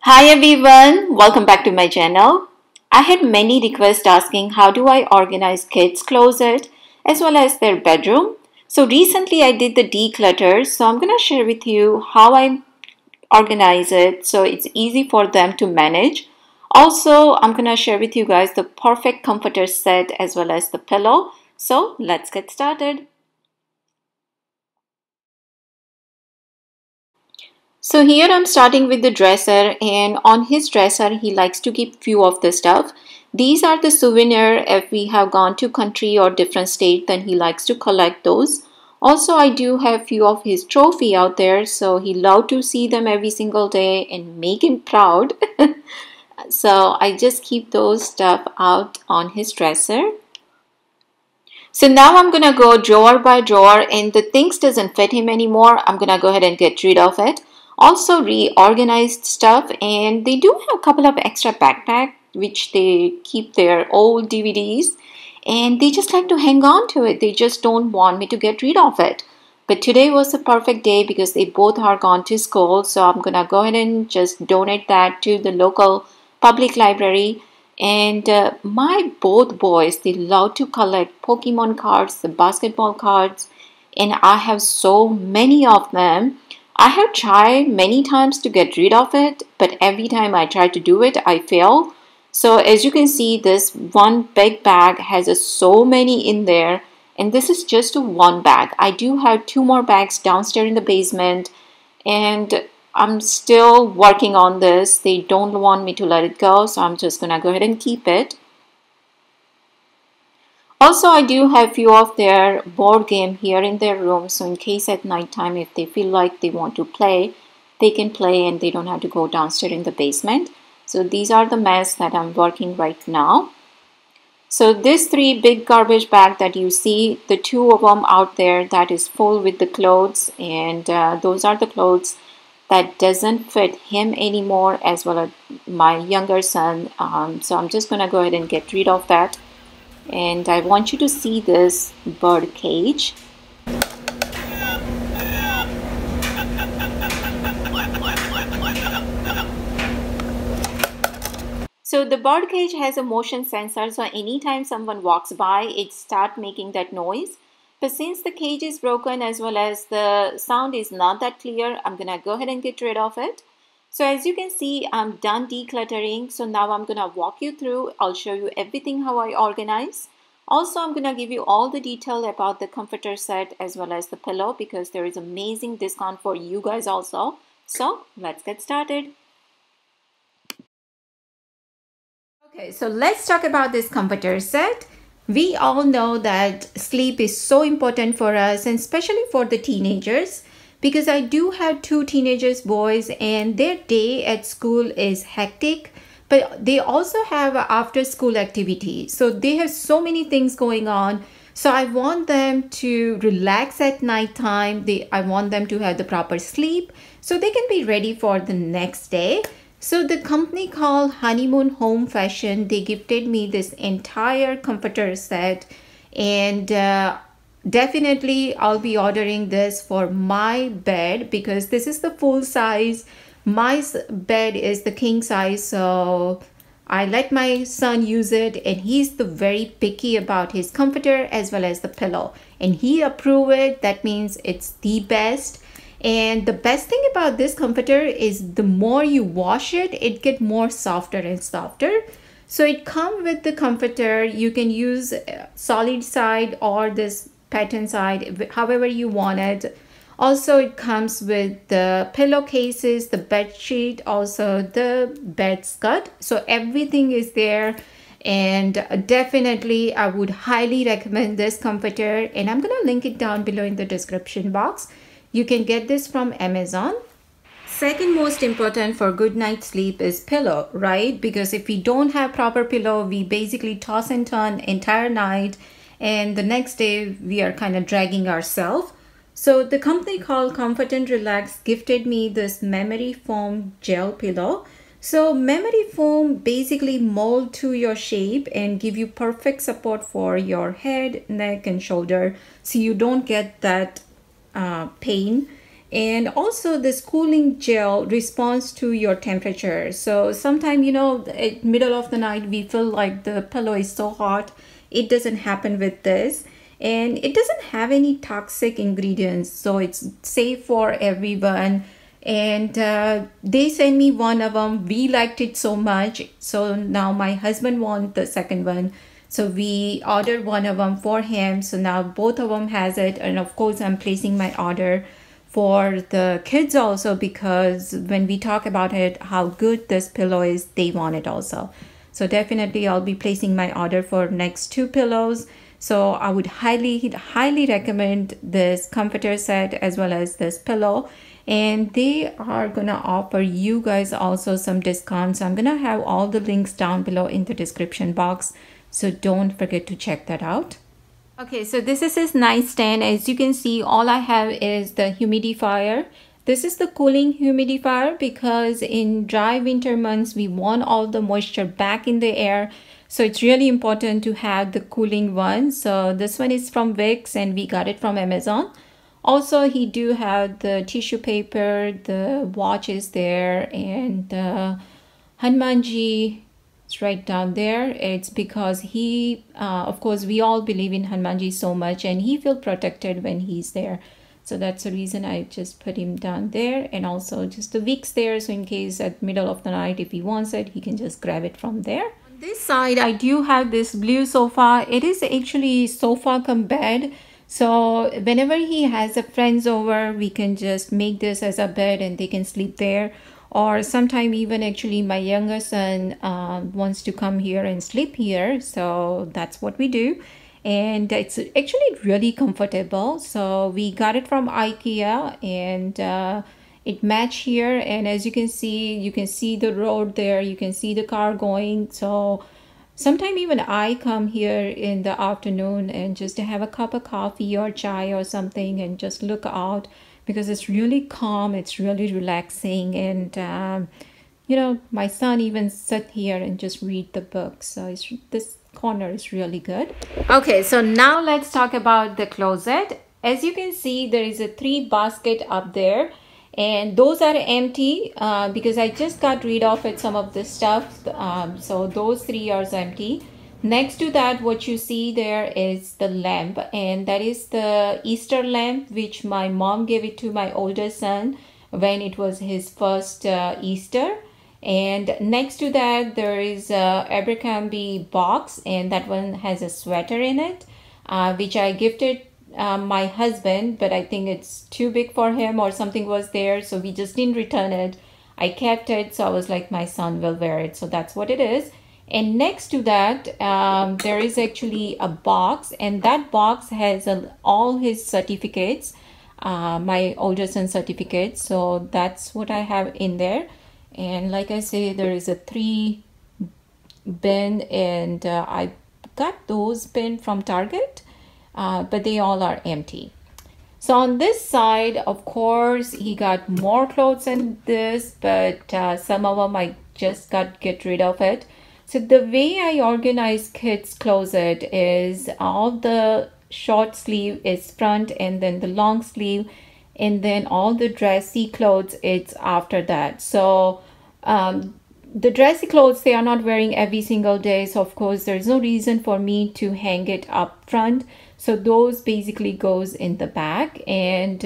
Hi everyone, welcome back to my channel. I had many requests asking how do I organize kids' closet as well as their bedroom. So recently I did the declutter, so I'm going to share with you how I organize it so it's easy for them to manage. Also, I'm going to share with you guys the perfect comforter set as well as the pillow. So let's get started. So here I'm starting with the dresser, and on his dresser he likes to keep few of the stuff. These are the souvenir. If we have gone to country or different state, then he likes to collect those. Also, I do have few of his trophy out there, so he love to see them every single day and make him proud. So I just keep those stuff out on his dresser. So now I'm gonna go drawer by drawer, and the things doesn't fit him anymore. I'm gonna go ahead and get rid of it. Also reorganized stuff, and they do have a couple of extra backpack which they keep their old DVDs, and they just like to hang on to it. They just don't want me to get rid of it. But today was the perfect day because they both are gone to school, so I'm gonna go ahead and just donate that to the local public library. And my both boys, they love to collect Pokemon cards, the basketball cards, and I have so many of them. I have tried many times to get rid of it, but every time I try to do it, I fail. So as you can see, this one big bag has so many in there, and this is just a one bag. I do have two more bags downstairs in the basement, and I'm still working on this. They don't want me to let it go, so I'm just gonna go ahead and keep it. Also, I do have few of their board game here in their room, so in case at night time if they feel like they want to play, they can play and they don't have to go downstairs in the basement. So these are the mess that I'm working right now. So these three big garbage bag that you see, the two of them out there, that is full with the clothes, and those are the clothes that doesn't fit him anymore, as well as my younger son. So I'm just gonna go ahead and get rid of that. And I want you to see this bird cage. So the bird cage has a motion sensor, so anytime someone walks by, it starts making that noise. But since the cage is broken as well as the sound is not that clear, I'm gonna go ahead and get rid of it. So as you can see, I'm done decluttering. So now I'm gonna walk you through. I'll show you everything how I organize. Also, I'm gonna give you all the detail about the comforter set as well as the pillow because there is amazing discount for you guys also. So let's get started. Okay, so let's talk about this comforter set. We all know that sleep is so important for us, and especially for the teenagers, because I do have two teenagers boys and their day at school is hectic, but they also have after school activity. So they have so many things going on. So I want them to relax at night time. I want them to have the proper sleep so they can be ready for the next day. So the company called Honeymoon Home Fashion, they gifted me this entire comforter set, and definitely I'll be ordering this for my bed because this is the full size. My bed is the king size, so I let my son use it, and he's the very picky about his comforter as well as the pillow, and he approved it. That means it's the best. And the best thing about this comforter is the more you wash it, it gets more softer and softer. So it comes with the comforter. You can use solid side or this pattern side, however you want it. Also, it comes with the pillowcases, the bed sheet, also the bed skirt. So everything is there. And definitely I would highly recommend this comforter, and I'm gonna link it down below in the description box. You can get this from Amazon. Second most important for good night sleep is pillow, right? Because if we don't have proper pillow, we basically toss and turn entire night, and the next day we are kind of dragging ourselves. So the company called Comfort and Relax gifted me this memory foam gel pillow. So memory foam basically mold to your shape and give you perfect support for your head, neck and shoulder, so you don't get that pain. And also this cooling gel responds to your temperature. So sometimes, you know, at middle of the night we feel like the pillow is so hot. It doesn't happen with this, and it doesn't have any toxic ingredients, so it's safe for everyone. And they sent me one of them. We liked it so much, so now my husband wants the second one, so we ordered one of them for him. So now both of them has it, and of course I'm placing my order for the kids also, because when we talk about it, how good this pillow is, they want it also. So definitely I'll be placing my order for next 2 pillows. So I would highly recommend this comforter set as well as this pillow. And they are gonna offer you guys also some discounts. I'm gonna have all the links down below in the description box, so don't forget to check that out. Okay, so this is his nightstand. As you can see, all I have is the humidifier. This is the cooling humidifier because in dry winter months, we want all the moisture back in the air. So it's really important to have the cooling one. So this one is from Vicks and we got it from Amazon. Also, he do have the tissue paper, the watch is there, and the Hanumanji. It's right down there. It's because he, of course, we all believe in Hanumanji so much, and he feels protected when he's there. So that's the reason I just put him down there, and also just the Vicks there. So in case at middle of the night, if he wants it, he can just grab it from there. On this side, I do have this blue sofa. It is actually sofa cum bed. So whenever he has a friends over, we can just make this as a bed and they can sleep there. Or sometime even actually my younger son wants to come here and sleep here. So that's what we do. And it's actually really comfortable. So we got it from Ikea, and it match here. And as you can see the road there. You can see the car going. So sometime even I come here in the afternoon and just to have a cup of coffee or chai or something and just look out, because it's really calm, it's really relaxing. And you know, my son even sit here and just read the book. So this corner is really good. Okay, so now let's talk about the closet. As you can see, there is a 3 basket up there, and those are empty because I just got rid of it, some of this stuff. So those 3 are empty. Next to that, what you see there is the lamp, and that is the Easter lamp which my mom gave it to my older son when it was his first Easter. And next to that, there is a Abercrombie box, and that one has a sweater in it, which I gifted my husband, but I think it's too big for him or something was there, so we just didn't return it. I kept it, so I was like, my son will wear it. So that's what it is. And next to that, there is actually a box, and that box has all his certificates, my older son's certificates. So that's what I have in there. And like I say, there is a 3 bin, and I got those bin from Target, but they all are empty. So on this side, of course, he got more clothes than this, but some of them I just get rid of it. So the way I organize kids' closet is all the short sleeve is front, and then the long sleeve, and then all the dressy clothes, it's after that. So the dressy clothes, they are not wearing every single day. So of course, there's no reason for me to hang it up front. So those basically goes in the back, and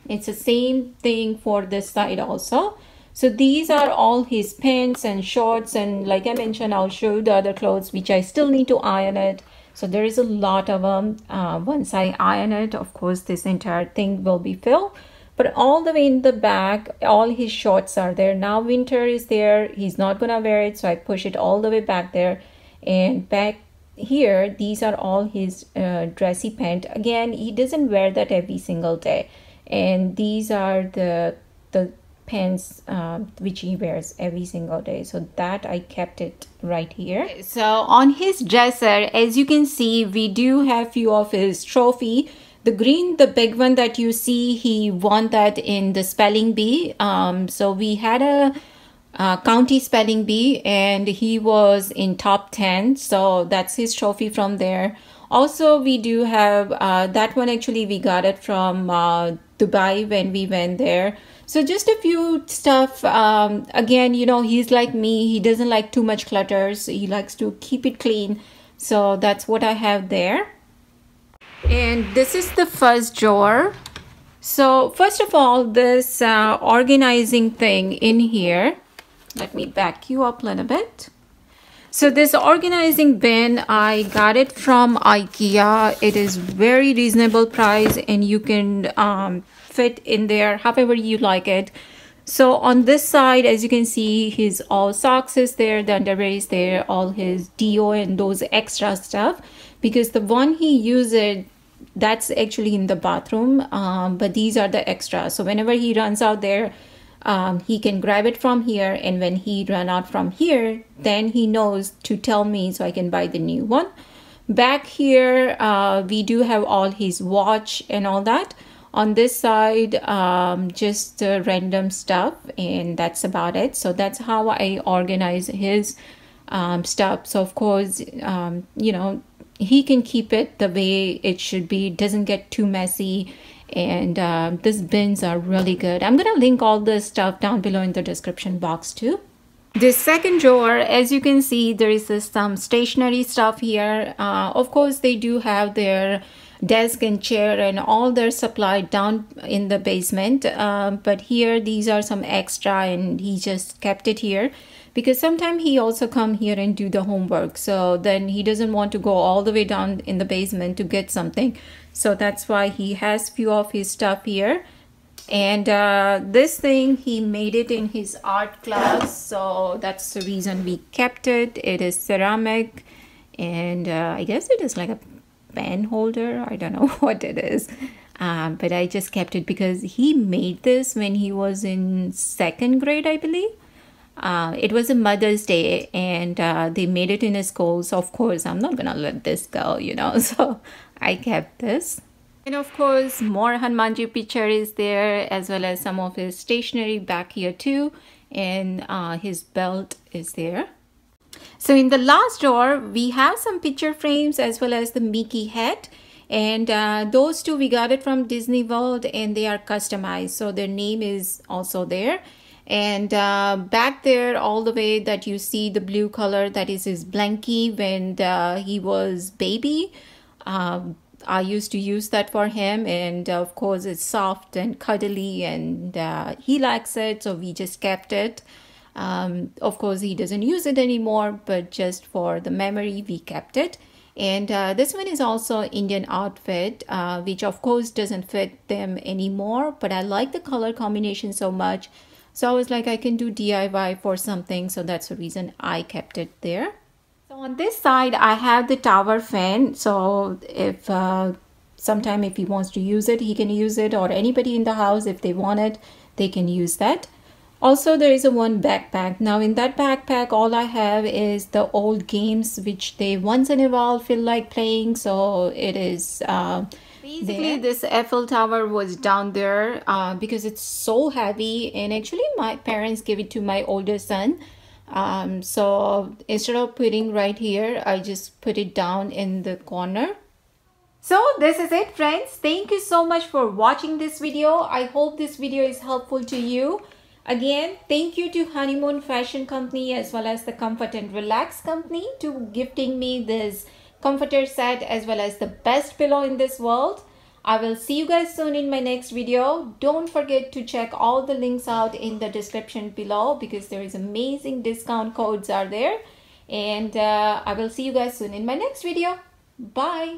it's the same thing for this side also. So these are all his pants and shorts, and like I mentioned, I'll show you the other clothes which I still need to iron it. So there is a lot of them. Once I iron it, of course, this entire thing will be filled. But all the way in the back, all his shorts are there. Now winter is there. He's not gonna wear it, so I push it all the way back there. And back here, these are all his dressy pants. Again, he doesn't wear that every single day. And these are the pants which he wears every single day. So that I kept it right here. So on his dresser, as you can see, we do have few of his trophy. The green, the big one that you see, he won that in the spelling bee. So we had a county spelling bee, and he was in top 10. So that's his trophy from there. Also, we do have that one. Actually, we got it from Dubai when we went there. So just a few stuff. Again, you know, he's like me. He doesn't like too much clutter. So he likes to keep it clean. So that's what I have there. And this is the first drawer. So first of all, this organizing thing in here. Let me back you up a little bit. So this organizing bin, I got it from Ikea. It is very reasonable price and you can fit in there however you like it. So on this side, as you can see, his all socks is there, the underwear is there, all his deo and those extra stuff. Because the one he uses, that's actually in the bathroom, but these are the extras. So whenever he runs out there, he can grab it from here, and when he run out from here, then he knows to tell me so I can buy the new one. Back here, we do have all his watch and all that. On this side, just random stuff, and that's about it. So that's how I organize his stuff. So of course, you know, he can keep it the way it should be. It doesn't get too messy. And these bins are really good. I'm gonna link all this stuff down below in the description box too. This second drawer, as you can see, there is some stationery stuff here. Of course, they do have their desk and chair and all their supply down in the basement. But here, these are some extra, and he just kept it here because sometimes he also come here and do the homework. So then he doesn't want to go all the way down in the basement to get something. So that's why he has few of his stuff here. And this thing, he made it in his art class. So that's the reason we kept it. It is ceramic. And I guess it is like a pen holder. I don't know what it is. But I just kept it because he made this when he was in 2nd grade, I believe. It was a Mother's Day, and they made it in a school. So of course, I'm not gonna let this go, you know. So I kept this. And of course, more Hanumanji picture is there, as well as some of his stationery back here too. And his belt is there. So in the last drawer, we have some picture frames as well as the Mickey hat. And those two, we got it from Disney World, and they are customized. So their name is also there. And back there, all the way that you see the blue color, that is his blankie when he was baby. I used to use that for him, and of course it's soft and cuddly, and he likes it, so we just kept it. Of course he doesn't use it anymore, but just for the memory we kept it. And this one is also Indian outfit, which of course doesn't fit them anymore, but I like the color combination so much. So I was like, I can do DIY for something. So that's the reason I kept it there. So on this side, I have the tower fan. So if sometime if he wants to use it, he can use it, or anybody in the house, if they want it, they can use that. Also, there is a one backpack. Now in that backpack, all I have is the old games, which they once in a while feel like playing. So it is... Basically, this Eiffel Tower was down there because it's so heavy, and actually my parents gave it to my older son. So instead of putting right here, I just put it down in the corner. So this is it, friends. Thank you so much for watching this video. I hope this video is helpful to you. Again, thank you to Honeymoon Fashion Company as well as the Comfort and Relax Company to gifting me this comforter set as well as the best pillow in this world. I will see you guys soon in my next video. Don't forget to check all the links out in the description below because there is amazing discount codes are there. And I will see you guys soon in my next video. Bye.